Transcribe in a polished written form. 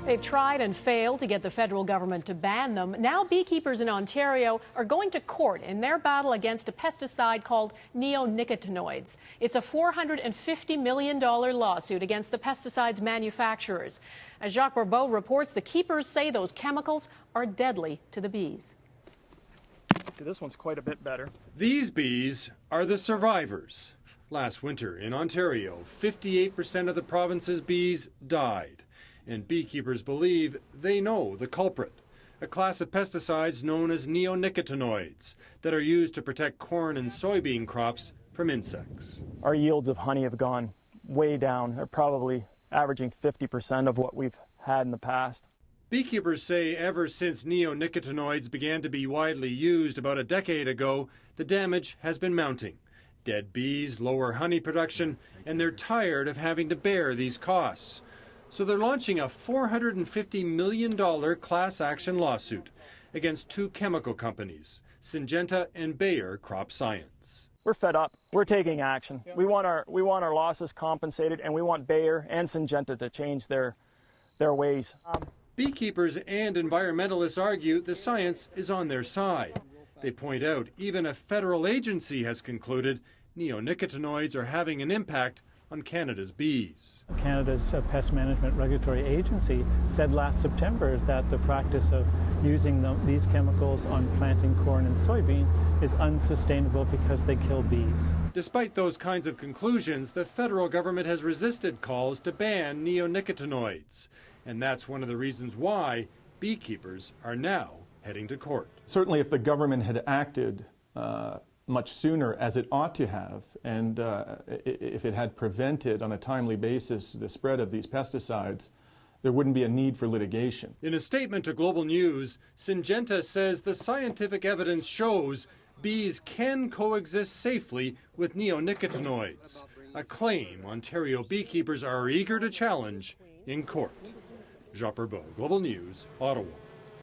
They've tried and failed to get the federal government to ban them. Now beekeepers in Ontario are going to court in their battle against a pesticide called neonicotinoids. It's a $450 million lawsuit against the pesticides manufacturers. As Jacques Bourbeau reports, the keepers say those chemicals are deadly to the bees. This one's quite a bit better. These bees are the survivors. Last winter in Ontario, 58% of the province's bees died. And beekeepers believe they know the culprit, a class of pesticides known as neonicotinoids that are used to protect corn and soybean crops from insects. Our yields of honey have gone way down. They're probably averaging 50% of what we've had in the past. Beekeepers say ever since neonicotinoids began to be widely used about a decade ago, the damage has been mounting. Dead bees, lower honey production, and they're tired of having to bear these costs. So they're launching a $450 million class action lawsuit against two chemical companies, Syngenta and Bayer Crop Science. We're fed up. We're taking action. We want our losses compensated, and we want Bayer and Syngenta to change their ways. Beekeepers and environmentalists argue the science is on their side. They point out even a federal agency has concluded neonicotinoids are having an impact on Canada's bees. Canada's Pest Management Regulatory Agency said last September that the practice of using these chemicals on planting corn and soybean is unsustainable because they kill bees. Despite those kinds of conclusions, the federal government has resisted calls to ban neonicotinoids. And that's one of the reasons why beekeepers are now heading to court. Certainly if the government had acted much sooner, as it ought to have, and if it had prevented on a timely basis the spread of these pesticides, there wouldn't be a need for litigation. In a statement to Global News, Syngenta says the scientific evidence shows bees can coexist safely with neonicotinoids, a claim Ontario beekeepers are eager to challenge in court. Jacques Bourbeau, Global News, Ottawa.